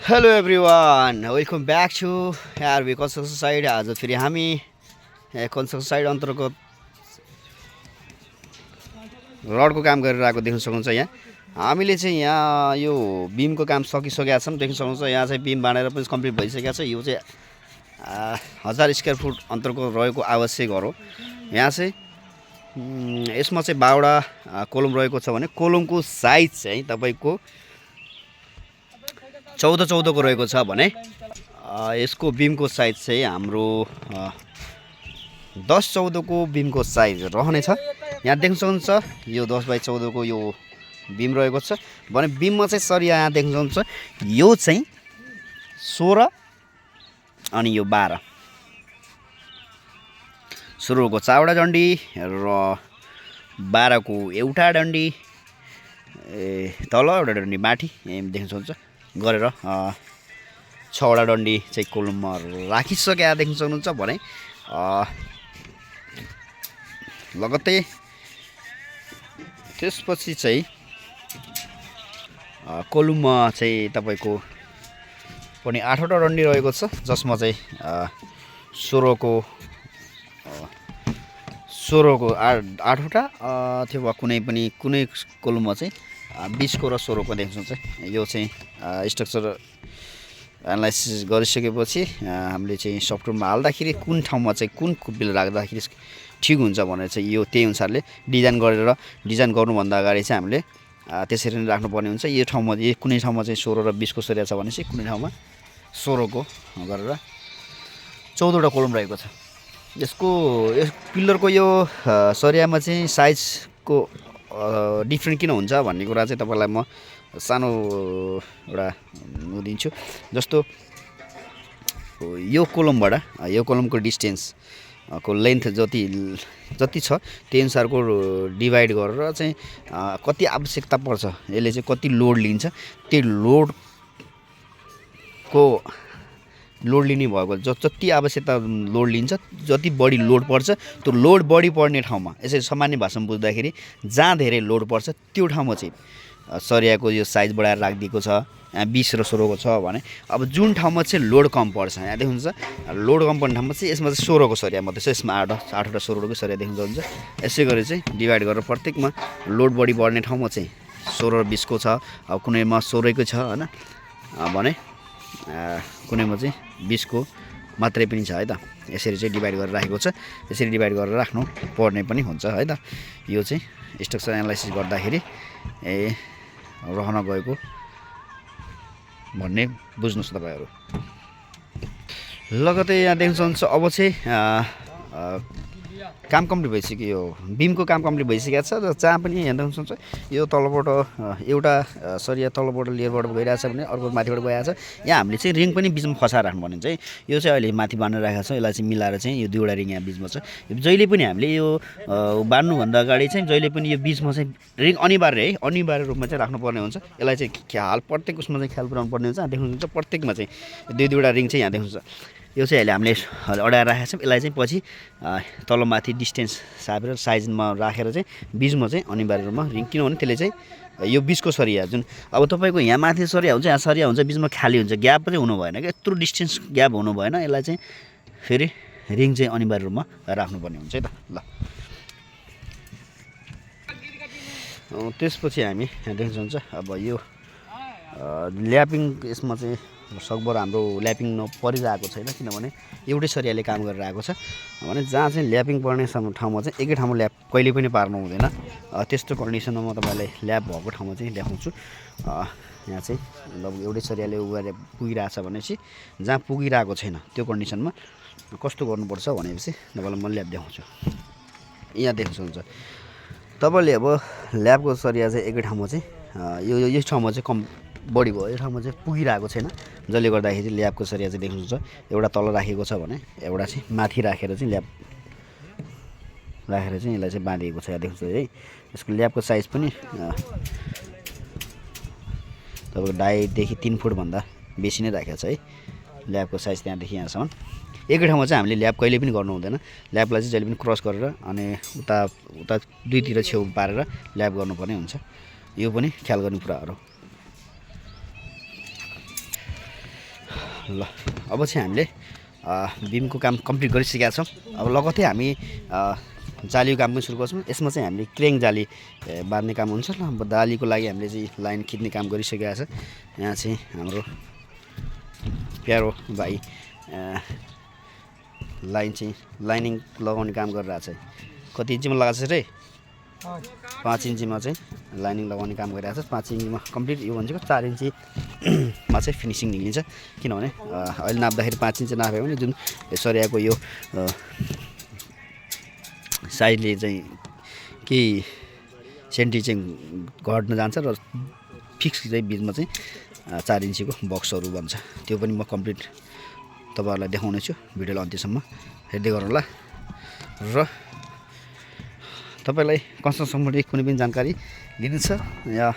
Hello everyone welcome back to R B construction side. आज फेरि हामी कन्स्ट्रक्सन साइड अन्तर्गत रडको काम गरेर आएको देख्न सक्नुहुन्छ। यहाँ हामीले चाहिँ यहाँ यो बिमको काम सकिसकेका छौँ। देख्न सक्नुहुन्छ यहाँ चाहिँ बिम बाँडेर पनि कम्प्लिट भइसकेको छ। यो चाहिँ 1000 स्क्वायर फुट अन्तर्गत रहेको आवश्यक घर हो। यहाँ चाहिँ यसमा चाहिँ 12वटा कोलम रहेको छ भने कोलमको साइज चाहिँ तपाईँको 14 को रहेको छ भने यसको बिमको साइज चाहिँ हाम्रो 10-14 को बिमको साइज रहनेछ। यहाँ देख्न सक्नुहुन्छ यो 10x14 को यो बिम रहेको छ भने बिममा चाहिँ सरिया यहाँ देख्न सक्नुहुन्छ यो चाहिँ 16 अनि यो 12 16 को 4वटा डन्डी र 12 को एउटा डन्डी तल एउटा डन्डी माथि देख्न सक्नुहुन्छ गरेर 6वटा डन्डी चाहिँ कोलममा राखिसकेका देख्न सक्नुहुन्छ भने लगत्तै त्यसपछि चाहिँ कोलममा चाहिँ तपाईँको पनि 8वटा डन्डी रहेको छ जसमा चाहिँ 16 को 8वटा अथवा कुनै कोलममा चाहिँ 20 को र 16 को देख्न सक्नुहुन्छ। यो चाहिँ स्ट्रक्चर एनालाइसिस गरिसकेपछि हामीले चाहिँ सफ्टवेयरमा हाल्दाखेरि कुन ठाउँमा चाहिँ कुन कुपिल राख्दाखेरि ठिक हुन्छ भनेर चाहिँ यो त्यही अनुसारले डिजाइन गर्नुभन्दा अगाडि चाहिँ हामीले त्यसरी नै राख्नुपर्ने हुन्छ। यो ठाउँमा कुनै ठाउँमा चाहिँ 16 र 20 को सरिया छ भने चाहिँ कुनै ठाउँमा 16 को गरेर 14वटा कोलम रहेको छ। यस पिल्लरको यो सरियामा चाहिँ साइजको डिफ्रेन्ट किन हुन्छ भन्ने कुरा चाहिँ तपाईँलाई म सानो एउटा दिन्छु। जस्तो यो कोलमबाट यो कोलमको डिस्टेन्स को लेन्थ जति छ त्यही अनुसारको डिभाइड गरेर चाहिँ कति आवश्यकता पर्छ, यसले चाहिँ कति लोड लिन्छ, त्यो लोड लिने भएको जति आवश्यकता लोड लिन्छ, जति बढी लोड पर्छ त्यो लोड बढी पर्ने ठाउँमा यसरी सामान्य भाषामा बुझ्दाखेरि जहाँ धेरै लोड पर्छ त्यो ठाउँमा चाहिँ सरियाको यो साइज बढाएर राखिदिएको छ। यहाँ 20 र 16 को छ भने अब जुन ठाउँमा चाहिँ लोड कम पर्छ, यहाँ देख्नुहुन्छ लोड कम पर्ने ठाउँमा चाहिँ यसमा चाहिँ 16 को सरिया मात्रै छ। यसमा 8वटा 16 को सरिया देख्न सक्नुहुन्छ। यसै गरी चाहिँ डिभाइड गरेर प्रत्येकमा लोड बढी बढ्ने ठाउँमा चाहिँ 16 र 20 को छ, अब कुनैमा 16 को छ हैन भने कुनैमा चाहिँ 20 को मात्रै पनि छ है त। यसरी चाहिँ डिभाइड गरेर राखेको छ। यसरी डिभाइड गरेर राख्नु पर्ने पनि हुन्छ है त। यो चाहिँ स्ट्रक्चर एनालाइसिस गर्दाखेरि रहन गएको भन्ने बुझ्नुहोस् तपाईँहरू। लगतै यहाँ देख्न सक्नुहुन्छ अब चाहिँ काम कम्प्लिट भइसक्यो। यो बिमको काम कम्प्लिट भइसकेको छ र जहाँ पनि यहाँ देख्न सक्नुहुन्छ यो तलबाट एउटा सरिया तलबाट लेयरबाट गइरहेछ भने अर्को माथिबाट गइरहेछ। यहाँ हामीले चाहिँ रिङ पनि बिचमा फसाएर राख्नुपर्ने चाहिँ यो चाहिँ अहिले माथि बाँधेर राखेको छ। यसलाई चाहिँ मिलाएर चाहिँ यो दुईवटा रिङ यहाँ बिचमा छ। जहिले पनि हामीले यो बाँध्नुभन्दा अगाडि चाहिँ जहिले पनि यो बिचमा चाहिँ रिङ अनिवार्य रूपमा चाहिँ राख्नुपर्ने हुन्छ। यसलाई चाहिँ ख्याल प्रत्येक उसमा चाहिँ ख्याल पुऱ्याउनु पर्ने हुन्छ। देख्नुहुन्छ प्रत्येकमा चाहिँ दुईवटा रिङ चाहिँ यहाँ देख्नुहुन्छ। यो चाहिँ अहिले हामीले अडाएर राखेको छौँ। यसलाई चाहिँ पछि तलमाथि डिस्टेन्स सापेर साइजमा राखेर चाहिँ बिचमा चाहिँ अनिवार्य रूपमा रिङ, किनभने त्यसले चाहिँ यो 20 को सरिया जुन अब तपाईँको यहाँ माथि सरिया हुन्छ, यहाँ सरिया हुन्छ, बिचमा खाली हुन्छ, ग्याप पनि हुनु भएन क्या, यत्रो डिस्टेन्स ग्याप हुनु भएन। यसलाई चाहिँ फेरि रिङ चाहिँ अनिवार्य रूपमा राख्नुपर्ने हुन्छ है त। ल त्यसपछि हामी देख्न सक्नुहुन्छ अब यो ल्यापिङ यसमा चाहिँ सकभर हाम्रो ल्यापिङ परिरहेको छैन, किनभने एउटै सरियाले काम गरेर आएको छ भने जहाँ चाहिँ ल्यापिङ पर्ने ठाउँमा चाहिँ एकै ठाउँमा ल्याप कहिले पनि पार्नु हुँदैन। त्यस्तो कन्डिसनमा म तपाईँलाई ल्याप भएको ठाउँमा चाहिँ देखाउँछु। यहाँ चाहिँ लगभग एउटै सरियाले गरेर पुगिरहेछ भनेपछि जहाँ पुगिरहेको छैन त्यो कन्डिसनमा कस्तो गर्नुपर्छ भनेपछि तपाईँलाई म ल्याप देखाउँछु। यहाँ देख्न सक्नुहुन्छ तपाईँले अब ल्यापको सरिया चाहिँ एकै ठाउँमा चाहिँ यो ठाउँमा चाहिँ कम बढी भयो, यो ठाउँमा चाहिँ पुगिरहेको छैन, जसले गर्दाखेरि चाहिँ ल्यापको सरिया चाहिँ देख्नुहुन्छ एउटा तल राखेको छ भने एउटा चाहिँ माथि राखेर चाहिँ ल्याप राखेर चाहिँ यसलाई चाहिँ बाँधिएको छ। यहाँ देख्नुहुन्छ है यसको ल्यापको साइज पनि तपाईँको 2.5 देखि 3 फुटभन्दा बेसी नै राखेको छ है ल्यापको साइज। त्यहाँदेखि यहाँसम्म एकै ठाउँमा चाहिँ हामीले ल्याप कहिले पनि गर्नु हुँदैन। ल्यापलाई चाहिँ जहिले पनि क्रस गरेर अनि उता दुईतिर छेउ पारेर ल्याप गर्नुपर्ने हुन्छ। यो पनि ख्याल गर्ने कुराहरू। ल अब चाहिँ हामीले बिमको काम कम्प्लिट गरिसकेका छौँ। अब लगत्तै हामी जालीको काम पनि सुरु गर्छौँ। यसमा चाहिँ हामीले क्रेङ जाली बाँध्ने काम हुन्छ। ल अब जालीको लागि हामीले चाहिँ लाइन खिच्ने काम गरिसकेका छ। यहाँ चाहिँ हाम्रो प्यारो भाइ लाइनिङ लगाउने काम गरिरहेको छ। कति इन्चीमा लगाएको छ रे? 5 इन्चीमा चाहिँ लाइनिङ लगाउने काम गरिरहेको छ। 5 इन्चीमा कम्प्लिट यो भनेको 4 इन्चीमा चाहिँ फिनिसिङ निक्लिन्छ। किनभने अहिले नाप्दाखेरि 5 इन्ची नाप्यो भने जुन सरियाको यो साइडले चाहिँ केही सेन्टी चाहिँ घट्न जान्छ र फिक्स चाहिँ बिचमा चाहिँ 4 इन्चीको बक्सहरू बन्छ। त्यो पनि म कम्प्लिट तपाईँहरूलाई देखाउने छु। भिडियोलाई अन्त्यसम्म हेर्दै गर्नुहोला। र तपाईँलाई कन्स्ट्रक्सन सम्बन्धी कुनै पनि जानकारी लिनु छ या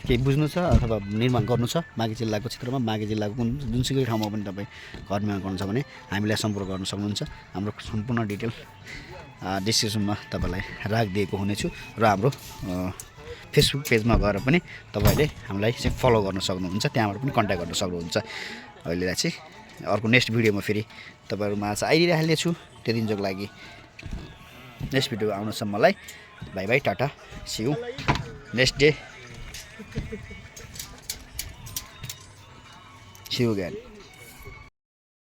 केही बुझ्नु छ अथवा निर्माण गर्नु छ मागी जिल्लाको क्षेत्रमा, मागी जिल्लाको जुनसुकै ठाउँमा पनि तपाईँ घर निर्माण गर्नु छ भने हामीलाई सम्पर्क गर्न सक्नुहुन्छ। हाम्रो सम्पूर्ण डिटेल डिस्क्रिप्सनमा तपाईँलाई राखिदिएको हुनेछु र हाम्रो फेसबुक पेजमा गएर पनि तपाईँले हामीलाई चाहिँ फलो गर्न सक्नुहुन्छ। त्यहाँबाट पनि कन्ट्याक्ट गर्न सक्नुहुन्छ। अहिलेलाई चाहिँ अर्को नेक्स्ट भिडियोमा फेरि तपाईँहरूमा आज आइदिइराखेको छु। त्यो दिनको लागि next video आउनुसम्मलाई by by, Tata, C you next day, C you again.